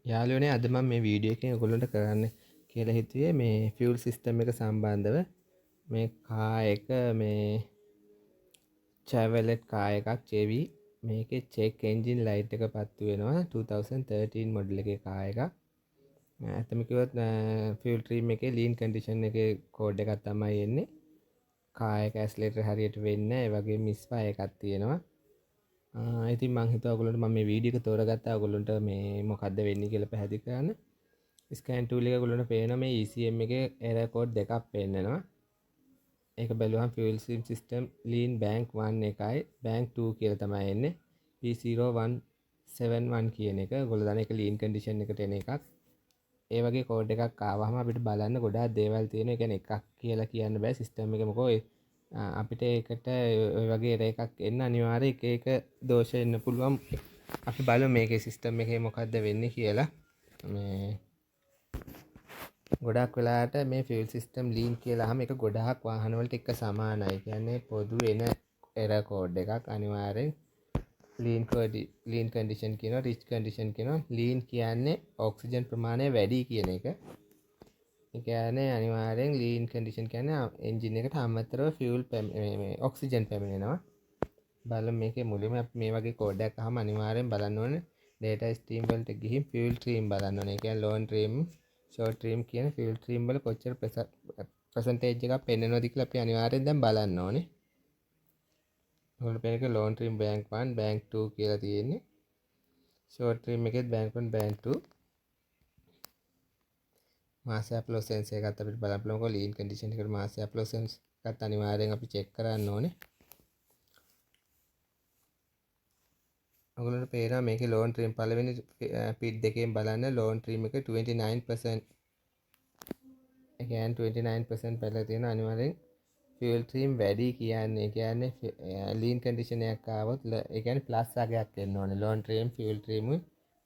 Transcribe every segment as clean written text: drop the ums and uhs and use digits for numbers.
යාළුවනේ අද මම මේ වීඩියෝ එකෙන් ඔයගොල්ලන්ට කරන්න කියලා හිතුවේ මේ ෆියුල් සිස්ටම් එක සම්බන්ධව මේ කාර් එක මේ Chevrolet කාර් එකක් JV මේකේ check engine light එක පත්තු වෙනවා 2013 මොඩල් එකේ කාර් එකක්. ඇත්තම කිව්වොත් ෆියුල් ට්‍රීම් එකේ ලීන් කන්ඩිෂන් එකේ කෝඩ් එකක් තමයි එන්නේ. කාර් එක ඇස්ලරේටර් හරියට වෙන්නේ නැහැ. ඒ වගේ මිස්ෆයර් එකක් තියෙනවා. ඉතින් මං හිතුවා ඔයගොල්ලන්ට මම මේ වීඩියෝ එක තෝරගත්තා ඔයගොල්ලන්ට මේ මොකද්ද වෙන්නේ කියලා පැහැදිලි කරන්න. ස්කෑන් ටූල් එක ඔයගොල්ලන්ට පේනවා මේ ECM එකේ එරර් කෝඩ් දෙකක් පෙන්නනවා. ඒක බැලුවහම fuel system lean bank 1 එකයි bank 2 කියලා තමයි එන්නේ. P0171 කියන එක. ඔයගොල්ලෝ දන්න එක lean condition එකට එන එකක්. ඒ වගේ කෝඩ් එකක් ආවහම අපිට බලන්න ගොඩාක් දේවල් තියෙනවා. ඒ කියන්නේ එකක් කියලා කියන්න බෑ සිස්ටම් එක මොකෝ අපිට ඒකට ඔය වගේ එරර් එකක් එන්න අනිවාර්යයෙන් එක එක දෝෂ එන්න පුළුවන්. අපි බලමු මේකේ සිස්ටම් එකේ මොකද්ද වෙන්නේ කියලා. මේ ගොඩක් වෙලාට මේ ෆියුල් සිස්ටම් ලීන් කියලාම එක ගොඩාක් වාහන වලට එක සමානයි. ඒ කියන්නේ පොදු එන එරර් කෝඩ් එකක් අනිවාර්යෙන් ලීන් කන්ඩිෂන් කියනවා රිච් කන්ඩිෂන් කියනවා. ලීන් කියන්නේ ඔක්සිජන් ප්‍රමාණය වැඩි කියන එක. ඒ කියන්නේ අනිවාර්යෙන් ලීන් කන්ඩිෂන් කියන්නේ එන්ජින් එකට අමතරව ෆියුල් ඔක්සිජන් පැමිණෙනවා. බලමු මේකේ මුලින්ම අපි මේ වගේ කෝඩ් එකක් අහම අනිවාර්යෙන් බලන්න ඕනේ data stream වලට ගිහින් fuel stream බලන්න ඕනේ. ඒ කියන්නේ long stream, short stream කියන fuel stream වල කොච්චර percentage එකක් පෙන්නනවද කියලා අපි අනිවාර්යෙන් දැන් බලන්න ඕනේ. ඔයගොල්ලෝ පේන එක long stream bank 1, bank 2 කියලා තියෙන්නේ. short stream එකෙත් bank 1, bank 2. mass affluence එකත් අපිට බලන්න පුළුවන්. lean condition එකට mass affluence එකත් අනිවාර්යෙන් අපි check කරන්න ඕනේ. ඔයගොල්ලන්ට පේනවා මේකේ ලෝන් ට්‍රීම් පළවෙනි පිට් දෙකෙන් බලන්න ලෝන් ට්‍රීම් එක 29%. ඒ කියන්නේ 29% පැනලා තියෙන අනිවාර්යෙන් ෆියුල් ට්‍රීම් වැඩි කියන්නේ. ඒ කියන්නේ ලීන් කන්ඩිෂන් එකක් ආවොත් ඒ කියන්නේ ප්ලස් අගයක් එන්න ඕනේ. Long term full term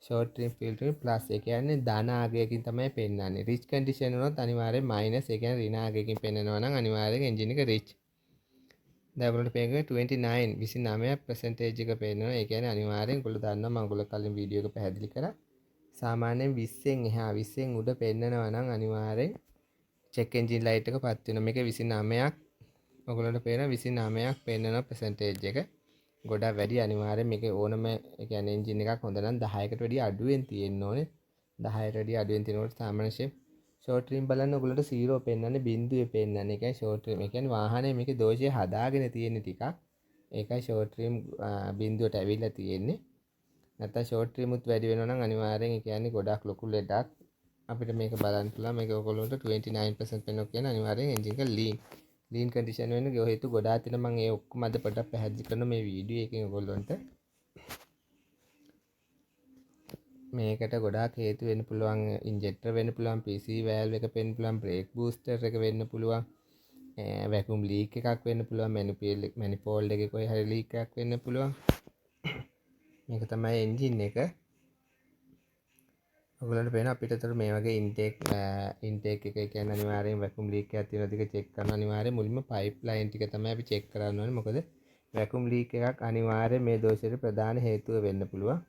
short term full term plus. ඒ කියන්නේ ධන අගයකින් තමයි පෙන්නන්නේ. රිච් කන්ඩිෂන් වුණොත් අනිවාර්යෙන් මයිනස්. ඒ කියන්නේ ඍණ අගයකින් පෙන්නනවා නම් අනිවාර්යෙන් එන්ජින් එක රිච්. දැන් ඔයගොල්ලන්ට පේන්නේ 29% එක පේනවා. ඒ කියන්නේ අනිවාර්යෙන් ඔයගොල්ලෝ දන්නවා මම ඔයගොල්ලෝ කලින් වීඩියෝ එක පැහැදිලි කරා. සාමාන්‍යයෙන් 20න් එහා 20න් උඩ පෙන්නනවා නම් අනිවාර්යෙන් check engine light එක පත් වෙනවා. මේක 29ක්. ඔයගොල්ලන්ට පේනවා 29ක් පෙන්නන percentage එක. ගොඩක් වැඩි අනිවාර්යෙන් මේකේ ඕනම ඒ කියන්නේ එන්ජින් එකක් හොඳ නම් 10කට වැඩිය අඩුවෙන් තියෙන්න ඕනේ. 10ට වැඩිය අඩුවෙන් තියෙනකොට සාමාන්‍ය ෂේප් ෂෝට් ට්‍රීම් බලන්න ඔයගොල්ලන්ට 0 පෙන්නන්නේ බිඳුවේ පෙන්නන්නේ. ඒ කියන්නේ ෂෝට් ට්‍රීම්. ඒ කියන්නේ වාහනේ මේකේ දෝෂය හදාගෙන තියෙන ටිකක්. ඒකයි ෂෝට් ට්‍රීම් බිඳුවට ඇවිල්ලා තියෙන්නේ. නැත්නම් ෂෝට් ට්‍රීම් උත් වැඩි වෙනවා නම් අනිවාර්යෙන් ඒ කියන්නේ ගොඩක් ලොකු ලෙඩක්. අපිට මේක බලන්න පුළුවන්. මේක ඔයගොල්ලන්ට 29% පෙන්වනවා කියන්නේ අනිවාර්යෙන් එන්ජින් එක ලීන් කන්ඩිෂන් වෙන හේතු ගොඩාක් තියෙනවා. මම ඒ ඔක්කොම අද පොඩ්ඩක් පැහැදිලි කරනවා මේ වීඩියෝ එකෙන් ඔයගොල්ලන්ට. මේකට ගොඩාක් හේතු වෙන්න පුළුවන්. ඉන්ජෙක්ටර් වෙන්න පුළුවන්, PC valve එක වෙන්න පුළුවන්, brake booster එක වෙන්න පුළුවන්, vacuum leak එකක් වෙන්න පුළුවන්, manifold එකේ කොයි හරි leak එකක් වෙන්න පුළුවන්. මේක තමයි එන්ජින් එක. ඔයගොල්ලන්ට පේන අපිටතර මේ වගේ ඉන්ටේක් එක කියන්නේ අනිවාර්යෙන් vacuum leak එකක් තියෙනවද කියලා check කරන අනිවාර්යෙන් මුලින්ම pipeline ටික තමයි අපි check කරන්න ඕනේ. මොකද vacuum leak එකක් අනිවාර්යෙන් මේ දෝෂයට ප්‍රධාන හේතුව වෙන්න පුළුවන්.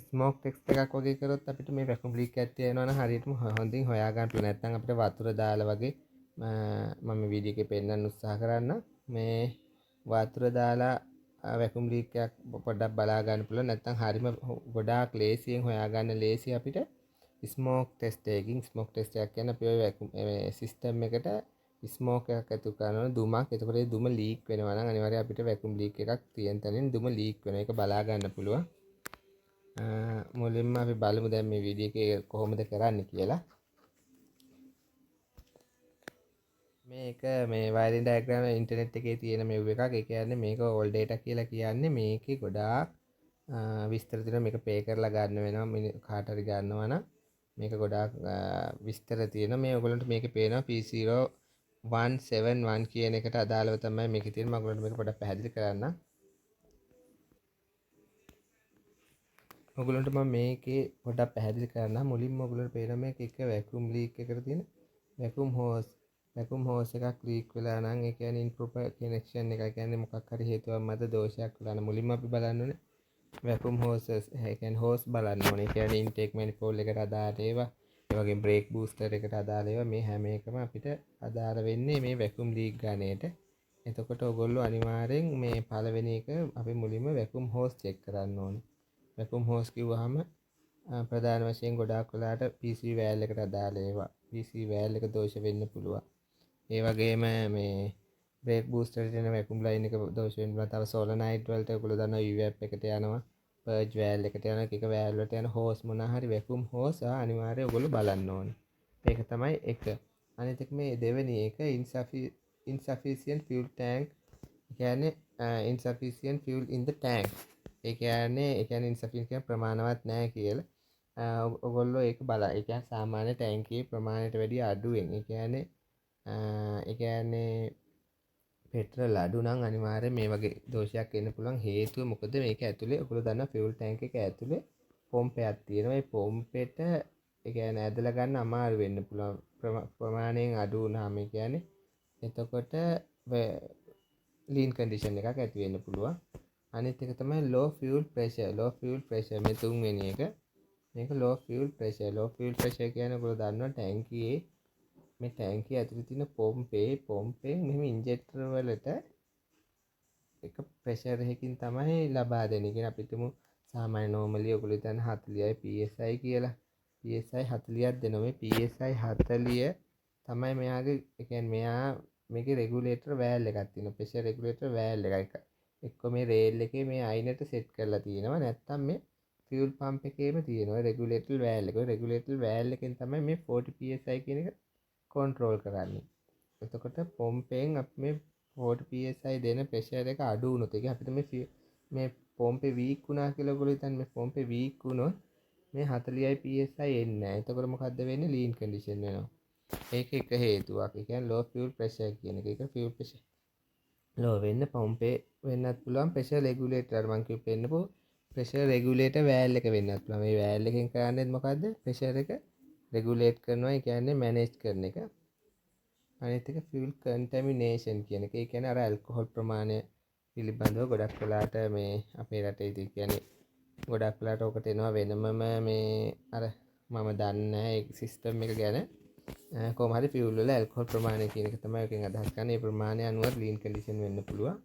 ස්මෝක් ටෙක්ස්ට් එකක් වගේ කරොත් අපිට මේ vacuum leak එකක් තියෙනවා නම් හරියටම හොඳින් හොයා ගන්න පුළුවන්. නැත්නම් අපිට වතුර දාලා වගේ මම වීඩියෝ එකේ පෙන්නන්න උත්සාහ කරන්න. මේ වතුර දාලා vacuum leak එකක් පොඩ්ඩක් බලා ගන්න පුළුවන්. නැත්නම් හරියම ගොඩාක් ලේසියෙන් හොයා ගන්න ලේසි අපිට ස්මෝක් ටෙස්ට් එකකින්. ස්මෝක් ටෙස්ට් එකක් කියන්නේ අපි ඔය vacuum සිස්ටම් එකට ස්මෝක් එකක් ඇතුල් කරනවා දුමක්. එතකොට ඒ දුම ලීක් වෙනවා නම් අනිවාර්යයෙන් අපිට vacuum leak එකක් තියෙන තැනින් දුම ලීක් වෙනවා. ඒක බලා ගන්න පුළුවන්. මුලින්ම අපි බලමු දැන් මේ වීඩියෝ එකේ කොහොමද කරන්න කියලා. මේක මේ වයරින් ඩයග්‍රෑම් ඉන්ටර්නෙට් එකේ තියෙන මෙව් එකක්. ඒ කියන්නේ මේක ඕල් ඩේටා කියලා කියන්නේ මේකේ ගොඩාක් විස්තර තියෙනවා. මේක පේ කරලා ගන්න වෙනවා. කාට හරි ගන්නවා නම් මේක ගොඩාක් විස්තර තියෙනවා. මේ ඔයගොල්ලන්ට මේකේ පේනවා P0171 කියන එකට අදාළව තමයි මේකේ තියෙන්නේ. මම ඔයගොල්ලන්ට මේක පොඩ්ඩක් පැහැදිලි කරන්නම්. ඔයගොල්ලන්ට මම මේකේ පොඩ්ඩක් පැහැදිලි කරන්න මුලින්ම ඔයගොල්ලන්ට පේන මේක එක වැකියුම් ලීක් එකකට තියෙන වැකියුම් හෝස් එකක් ලීක් වෙලා නම් ඒ කියන්නේ ඉම්ප්‍රොපර් කනෙක්ෂන් එක කියන්නේ මොකක් හරි හේතුවක් මත දෝෂයක් වෙලා නම් මුලින්ම අපි බලන්න ඕනේ වැකුම් හෝසස් හැකන් හෝස් බලන්න ඕනේ. ඒ කියන්නේ ඉන්ටේක් මැනිෆෝල්ඩ් එකට අදාළ ඒවා, ඒ වගේම බ්‍රේක් බූස්ටර් එකට අදාළ ඒවා, මේ හැම එකම අපිට අදාළ වෙන්නේ මේ වැකුම් ලීක් ගණයට. එතකොට ඔයගොල්ලෝ අනිවාර්යෙන් මේ පළවෙනි එක අපි මුලින්ම වැකුම් හෝස් චෙක් කරන්න ඕනේ. වැකුම් හෝස් කිව්වහම ප්‍රධාන වශයෙන් ගොඩාක් වෙලාට PC වෑල් එකට අදාළ ඒවා, PC වෑල් එක දෝෂ වෙන්න පුළුවන්. ඒ වගේම මේ බ්‍රේක් බූස්ටර් එකේ තියෙන වැකුම් ලයින් එක දෝෂ වෙන්න පුළුවන්. තව සෝලනයිඩ් වලට ඔයගොල්ලෝ දන්නවා UVAP එකට යනවා, පර්ජ් වෑල් එකට යනවා, එක වෑල් වලට යන හෝස් මොනවා හරි වැකුම් හෝස් අනිවාර්යයෙන් ඔයගොල්ලෝ බලන්න ඕනේ. ඒක තමයි එක. අනිත් එක මේ දෙවෙනි එක insufficient fuel tank. ඒ කියන්නේ insufficient fuel in the tank. ඒ කියන්නේ insufficient ප්‍රමාණවත් නැහැ කියලා. ඔගොල්ලෝ ඒක බලන්න. ඒ කියන්නේ සාමාන්‍ය ටැංකියේ ප්‍රමාණයට වැඩිය අඩුවෙන්. ඒ කියන්නේ පෙට්‍රල් අඩු නම් අනිවාර්යයෙන් මේ වගේ දෝෂයක් එන්න පුළුවන්. හේතුව මොකද මේක ඇතුලේ ඔයගොල්ලෝ දන්නා ෆියුල් ටැංක් එක ඇතුලේ පොම්පයක් තියෙනවා. ඒ පොම්පෙට ඒ කියන්නේ ඇදලා ගන්න අමාරු වෙන්න පුළුවන්. ප්‍රමාණයෙන් අඩු වුණාම ඒ කියන්නේ එතකොට ලීන් කන්ඩිෂන් එකක් ඇති වෙන්න පුළුවන්. අනිත් එක තමයි low fuel pressure මේ තුන්වෙනි එක. මේක low fuel pressure කියන්නේ ඔයගොල්ලෝ දන්නවා ටැංකියේ මේ ටැංකිය ඇතුලේ තියෙන පොම්පෙන් මෙහෙම ඉන්ජෙක්ටර් වලට එක ප්‍රෙෂර් එකකින් තමයි ලබා දෙන්නේ. කියන්නේ අපි හිතමු සාමාන්‍ය නෝමලි ඔයගොල්ලෝ හිතන 40යි PSI කියලා. PSI 40ක් දෙනවා. මේ PSI 40 තමයි මෙයාගේ ඒ කියන්නේ මෙයා මේකේ රෙගුලේටර් වෑල් එකක් තියෙනවා. ප්‍රෙෂර් රෙගුලේටර් වෑල් එකක්. එක්ක මේ රේල් එකේ මේ අයිනට සෙට් කරලා තියෙනවා. නැත්නම් මේ ෆියුල් පම්ප් එකේම තියෙනවා රෙගුලේටර් වෑල් එක. රෙගුලේටර් වෑල් එකෙන් තමයි මේ 40 PSI කියන එක කොන්ට්‍රෝල් කරන්නේ. එතකොට පොම්පෙන් අපි මේ 40 PSI දෙන ප්‍රෙෂර් එක අඩු වුණොත් ඒක අපිට මේ පොම්පේ වීක් වුණා කියලා ඔයගොල්ලෝ හිතන්නේ මේ පොම්පේ වීක් වුණොත් මේ 40යි PSI එන්නේ නැහැ. එතකොට මොකද්ද වෙන්නේ? ලීන් කන්ඩිෂන් වෙනවා. ඒක එක හේතුවක්. ඒ කියන්නේ low fuel pressure කියන එක. ඒක fuel pressure low වෙන්න පොම්පේ වෙන්නත් පුළුවන්. ප්‍රෙෂර් රෙගුලේටර් මං කියපෙන්නපෝ ප්‍රෙෂර් රෙගුලේටර් වෑල් එක වෙන්නත් පුළුවන්. මේ වෑල් එකෙන් කරන්නේ මොකද්ද? ප්‍රෙෂර් එක රෙගුලේට් කරනවා. ඒ කියන්නේ මැනේජ් කරන එක. අනිත් එක ෆියුල් කන්ටැමිනේෂන් කියන එක. ඒ කියන්නේ අර ඇල්කොහොල් ප්‍රමාණය පිළිබඳව ගොඩක් වෙලාට මේ අපේ රටේ ඉතින් කියන්නේ ගොඩක් වෙලාට ඔකට එනවා වෙනමම මේ අර මම දන්නේ නැහැ ඒ සිස්ටම් එක ගැන. කොහොම හරි ෆියුල් වල ඇල්කොහොල් ප්‍රමාණය කියන එක තමයි එකෙන් අදහස් කරන්නේ. ඒ ප්‍රමාණය අනුව ලීන් කන්ඩිෂන් වෙන්න පුළුවන්.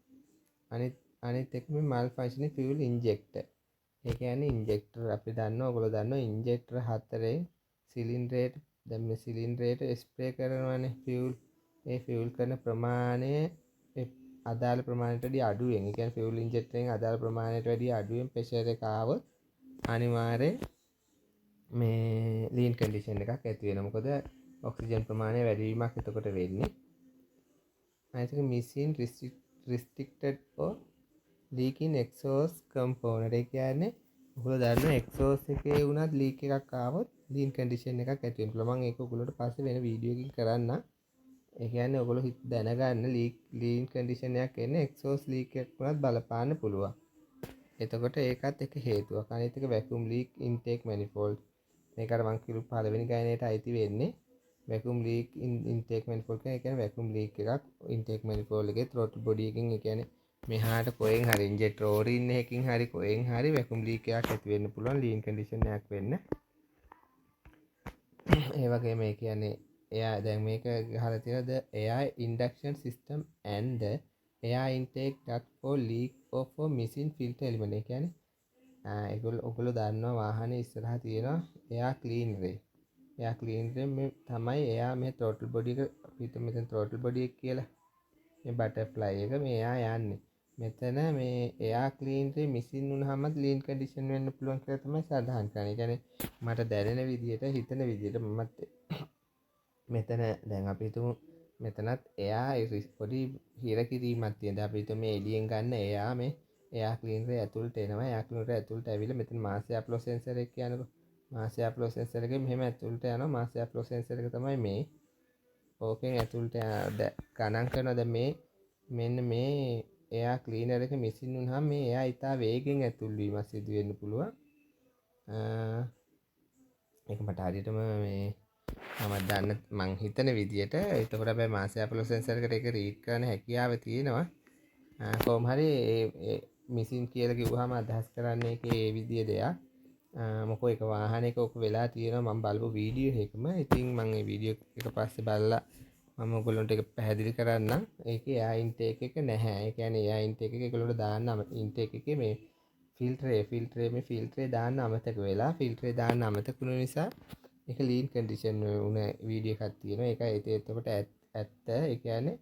අනිත් එක මේ මල් ෆන්ක්ෂනින් ෆියුල් ඉන්ජෙක්ටර්. ඒ කියන්නේ ඉන්ජෙක්ටර් අපි දන්නවා ඔයගොල්ලෝ දන්නවා ඉන්ජෙක්ටර් හතරේ සිලින්ඩරේට දැන් මේ සිලින්ඩරේට ස්ප්‍රේ කරනවානේ ෆියුල්. ඒ ෆියුල් කරන ප්‍රමාණය අදාළ ප්‍රමාණයට වඩා අඩුවෙන්. ඒ කියන්නේ ෆියුල් ඉන්ජෙක්ටරෙන් අදාළ ප්‍රමාණයට වඩා අඩුවෙන් ප්‍රෙෂර් එක ආවොත් අනිවාර්යෙන් මේ ලීන් කන්ඩිෂන් එකක් ඇති වෙනවා. මොකද ඔක්සිජන් ප්‍රමාණය වැඩි වීමක් එතකොට වෙන්නේ. අනිත් එක මිසින් restricted or leaking exhaust component. ඒ කියන්නේ ඔයගොල්ලෝ දන්නවා එක්සෝස් එකේ වුණත් ලීක් එකක් ආවොත් ලීන් කන්ඩිෂන් එකක් ඇති වෙන්න පුළුවන්. මම ඒක ඔයගොල්ලෝට පස්සේ වෙන වීඩියෝ එකකින් කරන්නම්. ඒ කියන්නේ ඔයගොල්ලෝ දැනගන්න ලීන් කන්ඩිෂන් එකක් එන්නේ එක්සෝස් ලීක් එකක් වුණත් බලපාන්න පුළුවන්. එතකොට ඒකත් එක හේතුවක්. අනිත් එක වැකියුම් ලීක් ඉන්ටේක් මැනිෆෝල්ඩ්. මේක අර මං කිව්ව පළවෙනි ගායනයට අයිති වෙන්නේ වැකියුම් ලීක් ඉන්ටේක් මැනිෆෝල්ඩ් කියන්නේ වැකියුම් ලීක් එකක් ඉන්ටේක් මැනිෆෝල්ඩ් එකේ throttle body එකකින්. ඒ කියන්නේ මෙහාට කොහෙන් හරි ඉන්ජෙක්ටර් ඕරින් එකකින් හරි කොහෙන් හරි වැකියුම් ලීක් එකක් ඇති වෙන්න පුළුවන් ලීන් කන්ඩිෂන් එකක් වෙන්න. ඒ වගේම මේ කියන්නේ එයා දැන් මේක ගහලා තියෙන the air induction system and the air intake duct for leak or for missing filter element. ඒ කියන්නේ ඔයගොල්ලෝ දන්නවා වාහනේ ඉස්සරහා තියෙනවා එයා ක්ලීනර් එක. එයා ක්ලීනර් මේ තමයි එයා මේ throttle body එක පිට මෙතන throttle body එක කියලා මේ බටර්ෆ්ලයි එක මේ එයා යන්නේ. මෙතන මේ එයා ක්ලීනර් මිසින් වුණාමත් ලීන් කන්ඩිෂන් වෙන්න පුළුවන් කියලා තමයි සඳහන් කරන්නේ. ඒ කියන්නේ මට දැනෙන විදියට හිතන විදියට මමත් මෙතන දැන් අපි හිතමු මෙතනත් එයා පොඩි හිර කිරීමක් තියෙනවා. අපි හිතමු මේ එළියෙන් ගන්න එයා ක්ලීනර් ඇතුළට එනවා. එයා ක්ලීනර් ඇතුළට ඇවිල්ලා මෙතන මාස් ෆ්ලෝ සෙන්සර් එක කියනකො මාස් ෆ්ලෝ සෙන්සර් එකෙන් මෙහෙම ඇතුළට යනවා. මාස් ෆ්ලෝ සෙන්සර් එක තමයි මේ. ඕකෙන් ඇතුළට ගණන් කරනවා. දැන් මෙන්න මේ එයා ක්ලීනර් එක මිසින් වුණාම මේ එයා ඉතා වේගෙන් ඇතුල් වීමක් සිදු වෙන්න පුළුවන්. ඒක මට හරියටම මේ මම දන්න මං හිතන විදියට. එතකොට හැබැයි මාස් ෆ්ලෝ සෙන්සර් එකට ඒක රීඩ් කරන්න හැකියාව තියෙනවා. කොහොම හරි මිසින් කියලා කිව්වහම අදහස් කරන්නේ ඒකේ ඒ විදිය දෙයක්. මොකෝ එක වාහනයක ඔක වෙලා තියෙනවා මම බලපු වීඩියෝ එකම. ඉතින් මම මේ වීඩියෝ එක පස්සේ බලලා මම ඔයගොල්ලන්ට ඒක පැහැදිලි කරන්නම්. ඒකේ එයා ඉන්ටේක් එක නැහැ. ඒ කියන්නේ එයා ඉන්ටේක් එක ඒගොල්ලන්ට දාන්න ඉන්ටේක් එකේ මේ ෆිල්ටරේ දාන්න අමතක වෙලා ෆිල්ටරේ දාන්න අමතක වුණ නිසා ඒක ලීන් කන්ඩිෂන් වුණ වීඩියෝ එකක් තියෙනවා. ඒකයි එතකොට ඇත්ත. ඒ කියන්නේ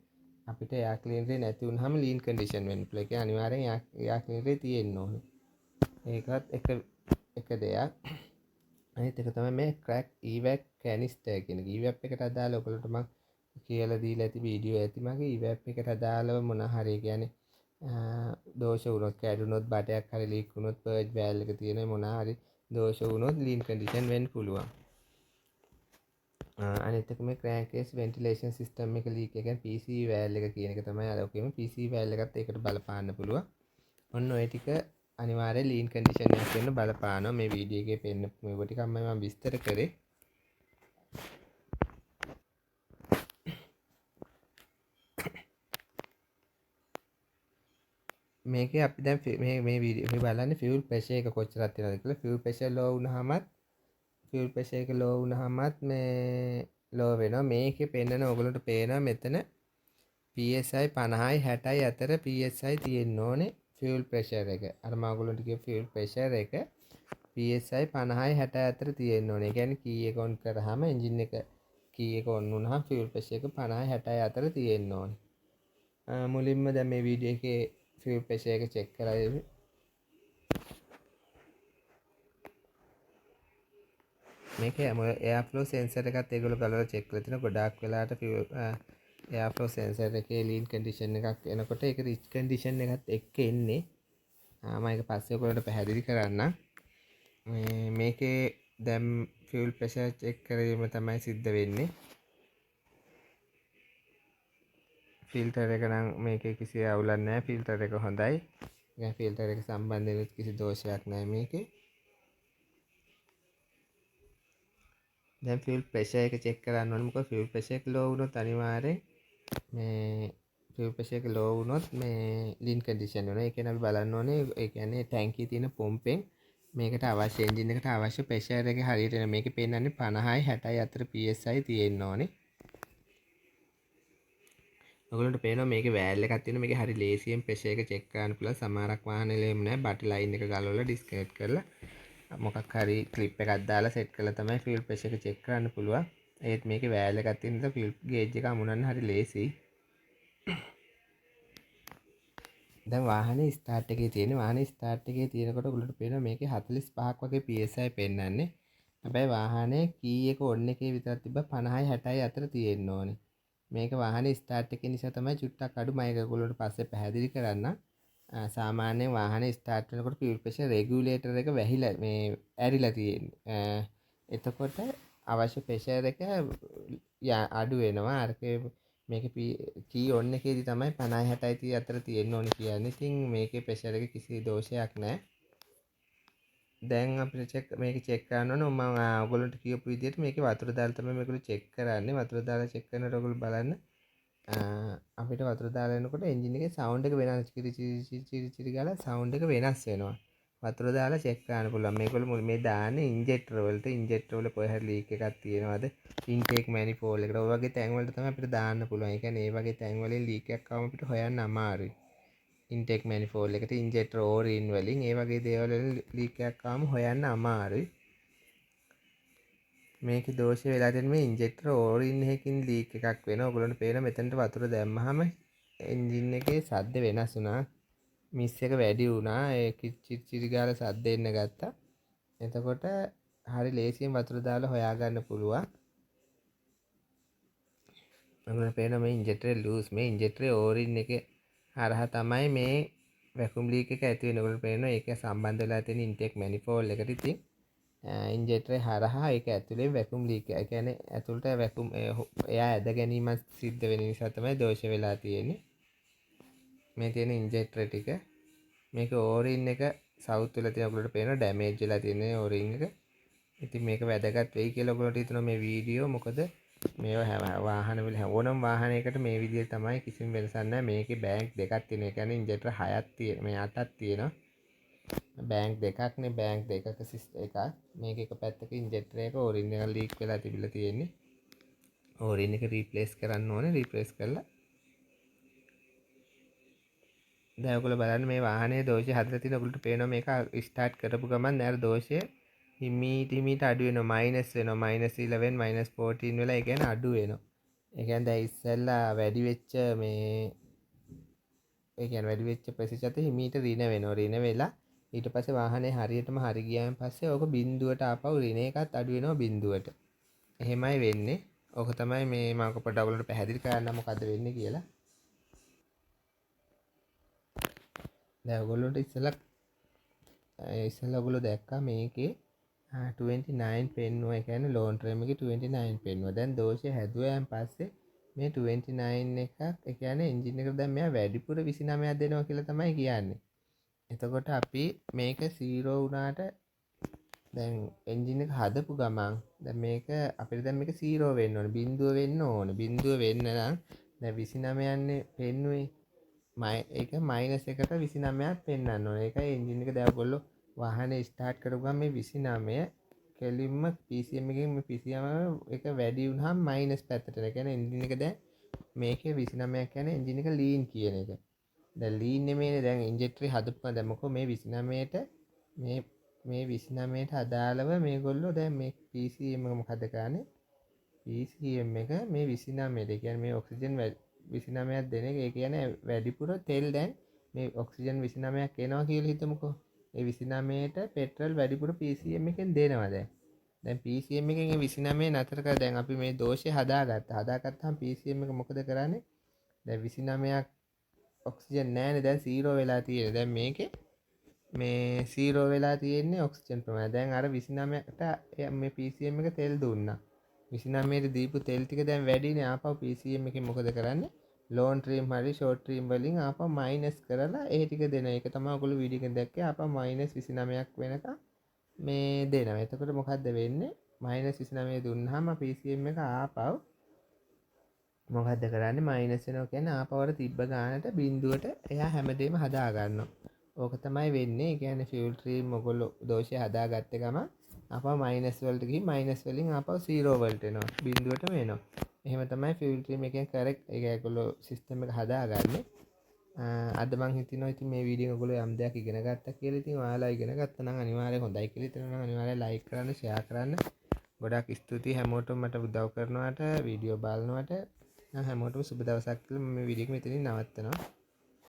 අපිට එයා ක්ලීනරේ නැති වුනහම ලීන් කන්ඩිෂන් වෙන්න පුළුවන්. ඒක අනිවාර්යෙන් එයා ක්ලීනරේ තියෙන්න ඕනේ. ඒකත් එක දෙයක්. අනිත් එක තමයි මේ ක්‍රැක් ඊවැක් කැනිස්ටර් කියන එක. ඊවැප් එකට අදාළ ඔයගොල්ලන්ට මම කියලා දීලා ඇති වීඩියෝ ඇති මගේ ඊවැප් එකට අදාළව මොන හරි කියන්නේ දෝෂ වුණොත් කැඩුනොත් බටයක් හරි ලීක් වුණොත් පර්ජ් වෑල් එක තියෙන මොන හරි දෝෂ වුණොත් ලීන් කන්ඩිෂන් වෙන්න පුළුවන්. අනිත් එක මේ ක්‍රෑන්කේස් වෙන්ටිලේෂන් සිස්ටම් එක ලීක් එක කියන්නේ PC වෑල් එක කියන එක තමයි අර ඔකේම PC වෑල් එකත් ඒකට බලපාන්න පුළුවන්. ඔන්න ඔය ටික අනිවාර්යෙන් ලීන් කන්ඩිෂන් එකක් වෙන්න බලපානවා. මේ වීඩියෝ එකේ පෙන්න මේව ටිකක් මම විස්තර කරේ. මේකේ අපි දැන් මේ වීඩියෝ එකේ බලන්නේ ෆියුල් ප්‍රෙෂර් එක කොච්චරක් තියෙනවද කියලා. ෆියුල් ප්‍රෙෂර් ලෝ වුණාමත් මේ ලෝ වෙනවා. මේකේ පෙන්නන ඔයගලන්ට පේනවා මෙතන PSI 50යි 60යි අතර PSI තියෙන්න ඕනේ ෆියුල් ප්‍රෙෂර් එක. අර මම ඔයගලන්ට කිව්ව ෆියුල් ප්‍රෙෂර් එක PSI 50යි 60යි අතර තියෙන්න ඕනේ. ඒ කියන්නේ කී එක ඔන් කරාම එන්ජින් එක කී එක ඔන් වුණාම ෆියුල් ප්‍රෙෂර් එක 50යි 60යි අතර තියෙන්න ඕනේ. මුලින්ම දැන් මේ වීඩියෝ එකේ ෆියුල් ප්‍රෙෂර් එක චෙක් කරලා මේක එයාෆ්ලෝ සෙන්සර් එකත් ඒගොල්ලෝ ගලවලා චෙක් කරලා තිනවා. ගොඩාක් වෙලාවට එයාෆ්ලෝ සෙන්සර් එකේ ලීන් කන්ඩිෂන් එකක් එනකොට ඒක රිච් කන්ඩිෂන් එකත් එක්ක එන්නේ. මම ඒක පස්සේ ඔයගොල්ලන්ට පැහැදිලි කරන්නම්. මේකේ දැන් ෆියුල් ප්‍රෙෂර් චෙක් කිරීම තමයි සිද්ධ වෙන්නේ. ෆිල්ටර් එක නම් මේකේ කිසි අවුලක් නැහැ. ෆිල්ටර් එක හොඳයි. يعني ෆිල්ටර් එක සම්බන්ධයෙන් කිසි දෝෂයක් නැහැ මේකේ. දැන් ෆියුල් ප්‍රෙෂර් එක චෙක් කරන්න ඕනේ. මොකද ෆියුල් ප්‍රෙෂර් එක ලෝ වුණොත් අනිවාර්යෙන් මේ ෆියුල් ප්‍රෙෂර් එක ලෝ වුණොත් මේ ලීන් කන්ඩිෂන් වෙනවා. ඒ කියන්නේ අපි බලන්න ඕනේ ඒ කියන්නේ ටැංකියේ තියෙන පොම්පෙන් මේකට අවශ්‍ය එන්ජින් එකට අවශ්‍ය ප්‍රෙෂර් එක හරියට එන මේකේ පෙන්නන්නේ 50යි 60යි අතර PSI තියෙන්න ඕනේ. ඔයගොල්ලන්ට පේනවා මේකේ වෑල් එකක් තියෙනවා. මේකේ හරි ලේසියෙන් ප්‍රෙෂර් එක චෙක් කරන්න පුළුවන්. සමහරක් වාහනවල එහෙම නැහැ. බටි ලයින් එක ගලවලා ඩිස්කනෙක්ට් කරලා මොකක් හරි ක්ලිප් එකක් දාලා සෙට් කරලා තමයි ෆියුල් ප්‍රෙෂර් එක චෙක් කරන්න පුළුවන්. ඒත් මේකේ වෑල් එකක් තියෙන නිසා ෆියුල් ගේජ් එක අමුණන්න හරි ලේසියි. දැන් වාහනේ ස්ටාර්ට් එකේ තියෙනකොට ඔයගොල්ලන්ට පේනවා මේකේ 45ක් වගේ PSI පෙන්නන්නේ. හැබැයි වාහනේ කී එක ඔන් එකේ විතරක් තිබ්බා 50යි 60යි අතර තියෙන්න ඕනේ. මේක වාහනේ ස්ටාර්ට් එකේ නිසා තමයි චුට්ටක් අඩු. මම ඒක ඔයගොල්ලන්ට පස්සේ පැහැදිලි කරන්නම්. සාමාන්‍යයෙන් වාහනේ ස්ටාර්ට් වෙනකොට ෆියුල් ප්‍රෙෂර් රෙගියුලේටර් එක වැහිලා මේ ඇරිලා තියෙන්නේ. එතකොට අවශ්‍ය ප්‍රෙෂර් එක අඩු වෙනවා. අරකේ මේක කී ඔන් එකේදී තමයි 50යි 60යි අතර තියෙන්න ඕනේ කියන්නේ. ඉතින් මේකේ ප්‍රෙෂර් එක කිසි දෝෂයක් නැහැ. දැන් අපිට මේක චෙක් කරන්න ඕනේ. මම ඔයගොල්ලන්ට කියපු විදිහට මේකේ වතුර දාලා තමයි මේගොල්ලෝ චෙක් කරන්නේ. වතුර දාලා චෙක් කරනකොට ඔයගොල්ලෝ බලන්න අපිට වතුර දාලා එනකොට එන්ජින් එකේ සවුන්ඩ් එක වෙනස් චිරි ගාලා සවුන්ඩ් එක වෙනස් වෙනවා. වතුර දාලා චෙක් කරන්න පුළුවන්. මේගොල්ලෝ මේ දාන්නේ ඉන්ජෙක්ටර් වලට. ඉන්ජෙක්ටර් වල කොහේ හරි ලීක් එකක් තියෙනවද? ඉන්ටේක් මැනිෆෝල්ඩ් එකට. ඔය වගේ තැන් වලට තමයි අපිට දාන්න පුළුවන්. ඒ කියන්නේ ඒ වගේ තැන් වලින් ලීක් එකක් ආවම අපිට හොයන්න අමාරුයි. ඉන්ටේක් මැනිෆෝල්ඩ් එකට ඉන්ජෙක්ටර් ඕරින් වලින් ඒ වගේ දේවල් වලින් ලීක් එකක් ආවම හොයන්න අමාරුයි. මේකේ දෝෂය වෙලා තියෙන මේ ඉන්ජෙක්ටර් ඕරින් එකකින් ලීක් එකක් වෙනවා. ඔයගොල්ලන්ට පේනවා මෙතනට වතුර දැම්මහම එන්ජින් එකේ සද්ද වෙනස් වුණා. මිස් එක වැඩි වුණා. ඒ චිරි ගාලා සද්ද එන්න ගත්තා. එතකොට හරි ලේසියෙන් වතුර දාලා හොයාගන්න පුළුවන්. ඔයගොල්ලන්ට පේනවා මේ ඉන්ජෙක්ටරේ ලූස්. මේ ඉන්ජෙක්ටරේ ඕරින් එකේ හරහා තමයි මේ වැකුම් ලීක් එක ඇති වෙන්නේ. ඔයගොල්ලන්ට පේනවා ඒක සම්බන්ධ වෙලා තියෙන ඉන්ටේක් මැනිෆෝල්ඩ් එකට. ඉතින් ඉන්ජෙක්ටරේ හරහා ඒක ඇතුලේ වැකුම් ලීක් එක. ඒ කියන්නේ ඇතුළට වැකුම් එයා ඇද ගැනීමක් සිද්ධ වෙන නිසා තමයි දෝෂ වෙලා තියෙන්නේ. මේ තියෙන ඉන්ජෙක්ටර් ටික මේක ඕරින් එක සවුත් වෙලා තියෙන ඔයගොල්ලන්ට පේනවා ඩැමේජ් වෙලා තියෙන ඕරින් එක. ඉතින් මේක වැදගත් වෙයි කියලා ඔයගොල්ලන්ට හිතනවා මේ වීඩියෝ. මොකද මේවා හැම වාහන වල ඕනම වාහනයකට මේ විදිහට තමයි කිසිම වෙනසක් නැහැ. මේකේ බෑන්ක් දෙකක් තියෙනවා. ඒ කියන්නේ ඉන්ජෙක්ටර් 6ක් තියෙන මේ 8ක් තියෙනවා. බෑන්ක් දෙකක්නේ බෑන්ක් දෙකක එකක්. මේක එක පැත්තක ඉන්ජෙක්ටර් එක ඕරින් එක ලීක් වෙලා තිබිලා තියෙන්නේ. ඕරින් එක රීප්ලේස් කරන්න ඕනේ. රීප්ලේස් කරලා දැන් ඔයගොල්ලෝ බලන්න මේ වාහනේ දෝෂය හදලා තියෙන ඔයගොල්ලන්ට පේනවා මේක ස්ටාර්ට් කරපු ගමන් දැන් දෝෂය හිමීට අඩු වෙනවා මයිනස් වෙනවා -11 -14 වෙලා ඒ කියන්නේ අඩු වෙනවා. ඒ කියන්නේ දැන් ඉස්සෙල්ලා වැඩි වෙච්ච මේ ඒ කියන්නේ වැඩි වෙච්ච ප්‍රතිශත හිමීට ඍණ වෙනවා. ඍණ වෙලා ඊට පස්සේ වාහනේ හරියටම හරි ගියාන් පස්සේ ඕක බිඳුවට ආපහු ඍණ එකත් අඩු වෙනවා බිඳුවට. එහෙමයි වෙන්නේ. ඕක තමයි මේ මම පොඩ්ඩක් ඔයගොල්ලන්ට පැහැදිලි කරන්න මොකද්ද වෙන්නේ කියලා. දැන් ඔයගොල්ලන්ට ඉස්සෙල්ලා ඔයගොල්ලෝ දැක්කා මේකේ 29 පෙන්නුවා. ඒ කියන්නේ ලෝන් ටර්ම් එකේ 29 පෙන්නුවා. දැන් දෝෂය හැදුවයන් පස්සේ මේ 29 එකක් ඒ කියන්නේ එන්ජින් එකට දැන් මෙයා වැඩිපුර 29ක් දෙනවා කියලා තමයි කියන්නේ. එතකොට අපි මේක 0 වුණාට දැන් එන්ජින් එක හදපු ගමන් දැන් මේක අපිට දැන් මේක 0 වෙන්න ඕනේ. බිඳුව වෙන්න ඕනේ. බිඳුව වෙන්න නම් දැන් 29 යන්නේ පෙන්නුවේ ඒක මයිනස් එකට 29ක් පෙන්වන්න ඕනේ. ඒකයි එන්ජින් එක දැන් ඔයගොල්ලෝ වාහනේ ස්ටාර්ට් කරපු ගමන් මේ 29 කෙලින්ම PCM එකෙන් මේ PCM එක වැඩි වුණාම මයිනස් පැත්තට. ඒ කියන්නේ එන්ජින් එක දැන් මේකේ 29ක් කියන්නේ එන්ජින් එක ලීන් කියන එක. දැන් ලීන් නෙමෙයිනේ දැන් ඉන්ජෙක්ටරේ හදපුවා දැන් මොකෝ මේ 29ට මේ 29ට අදාළව මේගොල්ලෝ දැන් මේ PCM එක මොකද කරන්නේ? PCM එක මේ 29ට. ඒ කියන්නේ මේ ඔක්සිජන් 29ක් දෙන එක. ඒ කියන්නේ වැඩිපුර තෙල් දැන් මේ ඔක්සිජන් 29ක් එනවා කියලා හිතමුකෝ. ඒ 29ට පෙට්‍රල් වැඩිපුර PCM එකෙන් දෙනවා දැන්. දැන් PCM එකෙන් ඒ 29 නතර කර දැන් අපි මේ දෝෂය හදාගත්තා. හදාගත්තාම PCM එක මොකද කරන්නේ? දැන් 29ක් ඔක්සිජන් නැහැනේ දැන් 0 වෙලා තියෙන්නේ. දැන් මේකේ මේ 0 වෙලා තියෙන්නේ ඔක්සිජන් ප්‍රමාණය. දැන් අර 29ට මේ PCM එක තෙල් දුන්නා. 29ට දීපු තෙල් ටික දැන් වැඩිනේ ආපහු PCM එකෙන් මොකද කරන්නේ? ලෝන් ට්‍රීම් හරි ෂෝට් ට්‍රීම් වලින් ආපහු මයිනස් කරලා ඒ ටික දෙන එක තමයි ඔයගොල්ලෝ වීඩියෝ එකෙන් දැක්කේ. ආපහු -29ක් වෙනකම් මේ දෙනවා. එතකොට මොකද්ද වෙන්නේ? -29 දුන්නාම PCM එක ආපහු මොකද්ද කරන්නේ? මයිනස් වෙනවා කියන්නේ ආපහු අර තිබ්බ ගානට බිඳුවට එයා හැමදේම හදා ගන්නවා. ඕක තමයි වෙන්නේ. ඒ කියන්නේ ෆියුල් ට්‍රීම් ඔයගොල්ලෝ දෝෂය හදාගත්ත ගමන් ආපහු මයිනස් වලට ගිහින් මයිනස් වලින් ආපහු 0 වලට එනවා. බිඳුවටම එනවා. එහෙම තමයි ෆියුල් ට්‍රීම් එකෙන් කරෙක්ට් ඒක ඒගොල්ලෝ සිස්ටම් එක හදාගන්නේ. අද මං හිතනවා ඉතින් මේ වීඩියෝ එක ඔයගොල්ලෝ යම් දෙයක් ඉගෙන ගත්තා කියලා. ඉතින් ඔයාලා ඉගෙන ගත්තා නම් අනිවාර්යයෙන් හොඳයි කියලා හිතනවා නම් අනිවාර්යයෙන් ලයික් කරන්න, ෂෙයා කරන්න. ගොඩාක් ස්තුතියි හැමෝටම මට උදව් කරනවට, වීඩියෝ බලනවට. හැමෝටම සුබ දවසක් කියලා මම මේ වීඩියෝ එක මෙතනින් නවත්තනවා.